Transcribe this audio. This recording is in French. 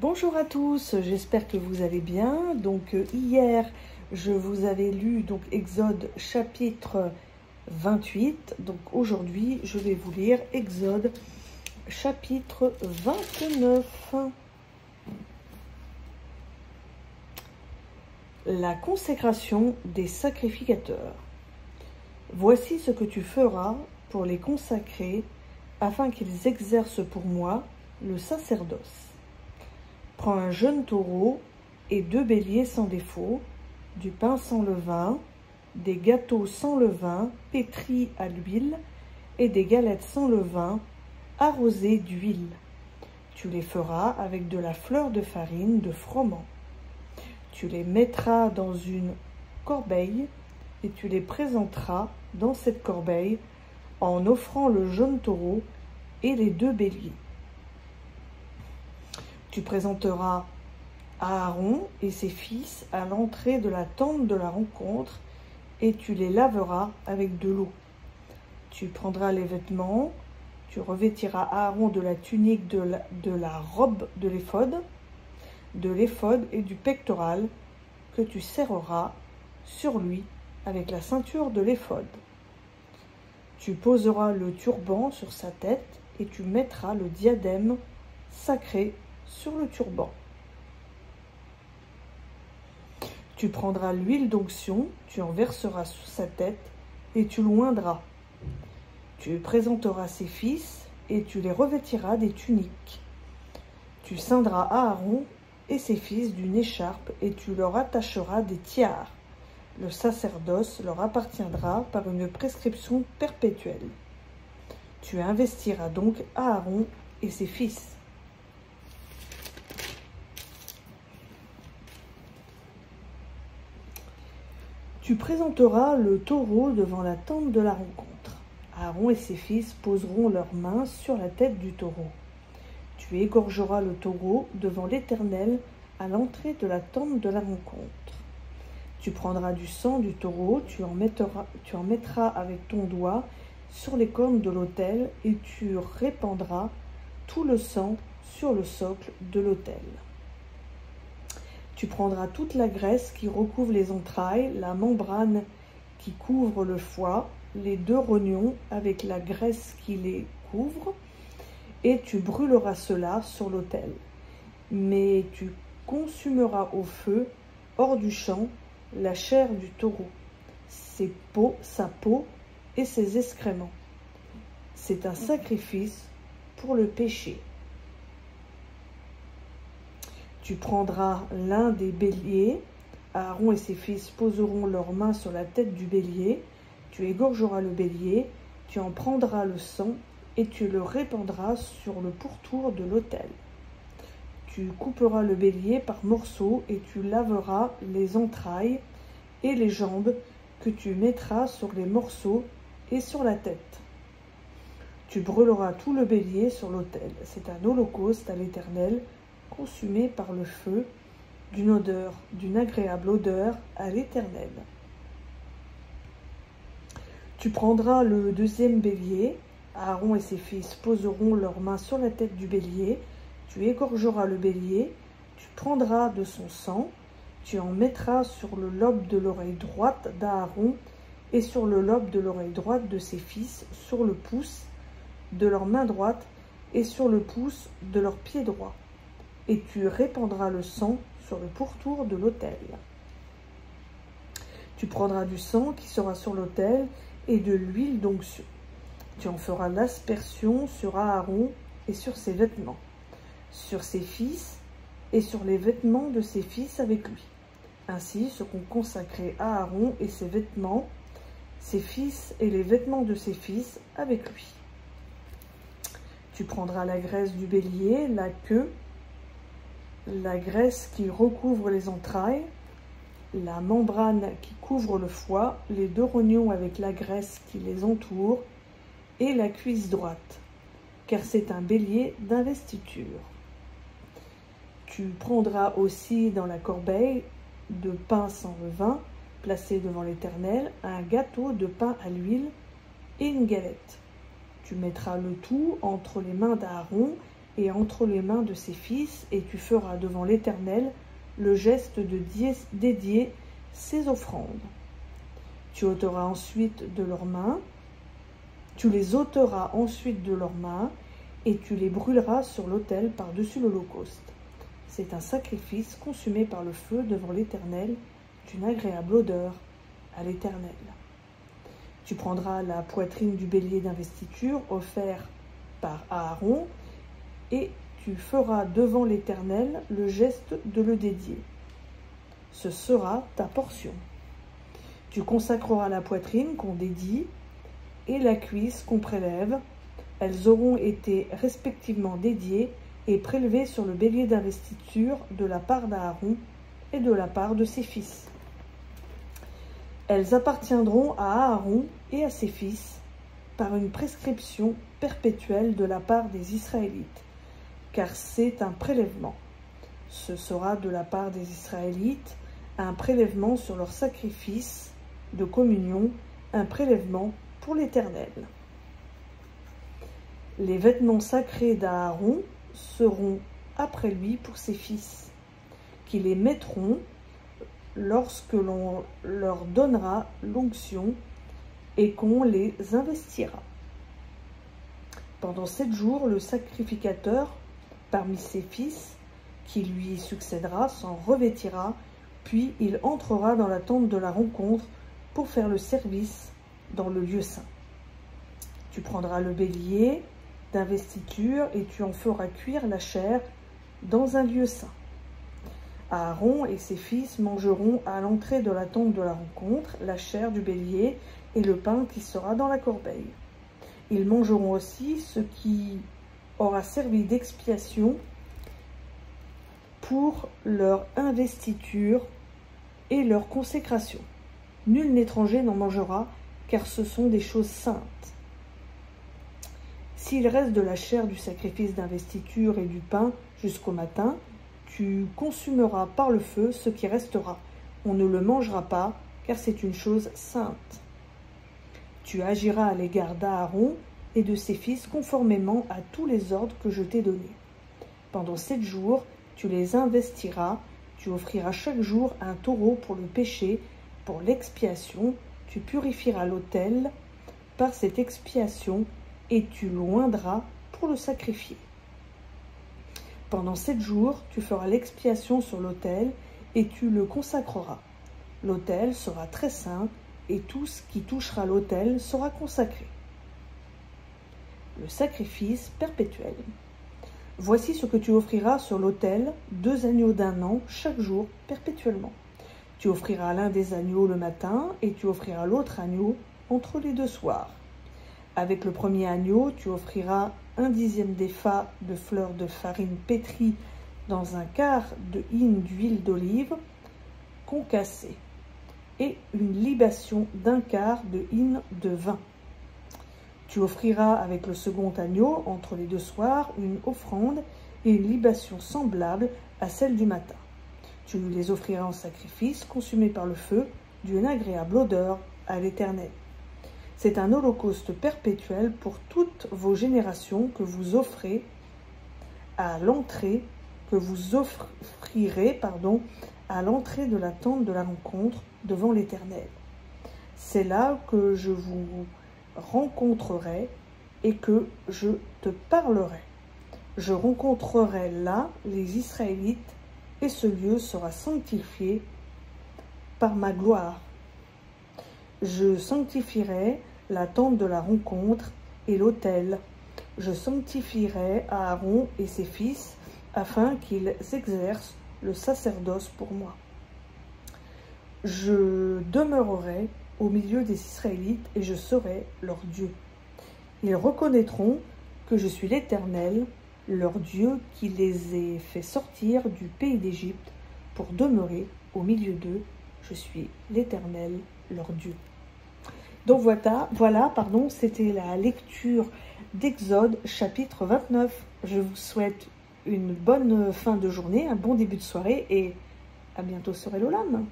Bonjour à tous, j'espère que vous allez bien. Donc hier, je vous avais lu Exode chapitre 28. Donc aujourd'hui, je vais vous lire Exode chapitre 29. La consécration des sacrificateurs. Voici ce que tu feras pour les consacrer, afin qu'ils exercent pour moi le sacerdoce. Prends un jeune taureau et 2 béliers sans défaut, du pain sans levain, des gâteaux sans levain, pétris à l'huile, et des galettes sans levain, arrosées d'huile. Tu les feras avec de la fleur de farine de froment. Tu les mettras dans une corbeille, et tu les présenteras dans cette corbeille, en offrant le jeune taureau et les 2 béliers. Tu présenteras Aaron et ses fils à l'entrée de la tente de la rencontre, et tu les laveras avec de l'eau. Tu prendras les vêtements, tu revêtiras Aaron de la tunique de la robe de l'éphod et du pectoral, que tu serreras sur lui avec la ceinture de l'éphod. Tu poseras le turban sur sa tête, et tu mettras le diadème sacré sur le turban. Tu prendras l'huile d'onction, tu en verseras sur sa tête, et tu l'oindras. Tu présenteras ses fils, et tu les revêtiras des tuniques. Tu ceindras Aaron et ses fils d'une écharpe, et tu leur attacheras des tiares. Le sacerdoce leur appartiendra par une prescription perpétuelle. Tu investiras donc Aaron et ses fils. Tu présenteras le taureau devant la tente de la rencontre. Aaron et ses fils poseront leurs mains sur la tête du taureau. Tu égorgeras le taureau devant l'Éternel à l'entrée de la tente de la rencontre. Tu prendras du sang du taureau, tu en mettras avec ton doigt sur les cornes de l'autel, et tu répandras tout le sang sur le socle de l'autel. Tu prendras toute la graisse qui recouvre les entrailles, la membrane qui couvre le foie, les 2 rognons avec la graisse qui les couvre, et tu brûleras cela sur l'autel. Mais tu consumeras au feu, hors du champ, la chair du taureau, sa peau et ses excréments. C'est un sacrifice pour le péché. Tu prendras l'un des béliers, Aaron et ses fils poseront leurs mains sur la tête du bélier, tu égorgeras le bélier, tu en prendras le sang, et tu le répandras sur le pourtour de l'autel. Tu couperas le bélier par morceaux, et tu laveras les entrailles et les jambes, que tu mettras sur les morceaux et sur la tête. Tu brûleras tout le bélier sur l'autel. C'est un holocauste à l'Éternel, consumé par le feu, d'une agréable odeur à l'Éternel. Tu prendras le 2e bélier, Aaron et ses fils poseront leurs mains sur la tête du bélier, tu égorgeras le bélier, tu prendras de son sang, tu en mettras sur le lobe de l'oreille droite d'Aaron et sur le lobe de l'oreille droite de ses fils, sur le pouce de leur main droite et sur le pouce de leur pied droit. Et tu répandras le sang sur le pourtour de l'autel. Tu prendras du sang qui sera sur l'autel et de l'huile d'onction. Tu en feras l'aspersion sur Aaron et sur ses vêtements, sur ses fils et sur les vêtements de ses fils avec lui. Ainsi seront consacrés Aaron et ses vêtements, ses fils et les vêtements de ses fils avec lui. Tu prendras la graisse du bélier, la queue, la graisse qui recouvre les entrailles, la membrane qui couvre le foie, les 2 rognons avec la graisse qui les entoure, et la cuisse droite, car c'est un bélier d'investiture. Tu prendras aussi dans la corbeille de pain sans levain, placé devant l'Éternel, un gâteau de pain à l'huile et une galette. Tu mettras le tout entre les mains d'Aaron et entre les mains de ses fils, et tu feras devant l'Éternel le geste de dédier ses offrandes. Tu ôteras ensuite de leurs mains, tu les ôteras ensuite de leurs mains, et tu les brûleras sur l'autel par-dessus l'holocauste. C'est un sacrifice consumé par le feu devant l'Éternel, d'une agréable odeur à l'Éternel. Tu prendras la poitrine du bélier d'investiture offert par Aaron, et tu feras devant l'Éternel le geste de le dédier. Ce sera ta portion. Tu consacreras la poitrine qu'on dédie et la cuisse qu'on prélève. Elles auront été respectivement dédiées et prélevées sur le bélier d'investiture de la part d'Aaron et de la part de ses fils. Elles appartiendront à Aaron et à ses fils par une prescription perpétuelle de la part des Israélites, car c'est un prélèvement. Ce sera de la part des Israélites un prélèvement sur leur sacrifice de communion, un prélèvement pour l'Éternel. Les vêtements sacrés d'Aaron seront après lui pour ses fils, qui les mettront lorsque l'on leur donnera l'onction et qu'on les investira. Pendant 7 jours, le sacrificateur, parmi ses fils, qui lui succédera, s'en revêtira, puis il entrera dans la tente de la rencontre pour faire le service dans le lieu saint. Tu prendras le bélier d'investiture et tu en feras cuire la chair dans un lieu saint. Aaron et ses fils mangeront à l'entrée de la tente de la rencontre la chair du bélier et le pain qui sera dans la corbeille. Ils mangeront aussi ce qui aura servi d'expiation pour leur investiture et leur consécration. Nul étranger n'en mangera, car ce sont des choses saintes. S'il reste de la chair du sacrifice d'investiture et du pain jusqu'au matin, tu consumeras par le feu ce qui restera. On ne le mangera pas, car c'est une chose sainte. Tu agiras à l'égard d'Aaron et de ses fils conformément à tous les ordres que je t'ai donnés. Pendant 7 jours, tu les investiras, tu offriras chaque jour un taureau pour le péché, pour l'expiation, tu purifieras l'autel par cette expiation et tu l'oindras pour le sacrifier. Pendant 7 jours, tu feras l'expiation sur l'autel et tu le consacreras. L'autel sera très saint et tout ce qui touchera l'autel sera consacré. Le sacrifice perpétuel. Voici ce que tu offriras sur l'autel, 2 agneaux d'1 an chaque jour perpétuellement. Tu offriras l'un des agneaux le matin et tu offriras l'autre agneau entre les 2 soirs. Avec le premier agneau, tu offriras 1/10 d'épha de fleurs de farine pétrie dans un quart de hin d'huile d'olive concassée et une libation d'1 quart de hin de vin. Tu offriras avec le second agneau, entre les 2 soirs, une offrande et une libation semblable à celle du matin. Tu les offriras en sacrifice, consumé par le feu, d'une agréable odeur à l'Éternel. C'est un holocauste perpétuel pour toutes vos générations que vous offrirez à l'entrée à l'entrée de la tente de la rencontre devant l'Éternel. C'est là que je vous rencontrerai et que je te parlerai. Je rencontrerai là les Israélites et ce lieu sera sanctifié par ma gloire. Je sanctifierai la tente de la rencontre et l'autel. Je sanctifierai Aaron et ses fils afin qu'ils exercent le sacerdoce pour moi. Je demeurerai au milieu des Israélites et je serai leur Dieu. Ils reconnaîtront que je suis l'Éternel, leur Dieu, qui les ai fait sortir du pays d'Égypte pour demeurer au milieu d'eux. Je suis l'Éternel, leur Dieu. Donc voilà, c'était la lecture d'Exode chapitre 29. Je vous souhaite une bonne fin de journée, un bon début de soirée et à bientôt sur Hello Lam.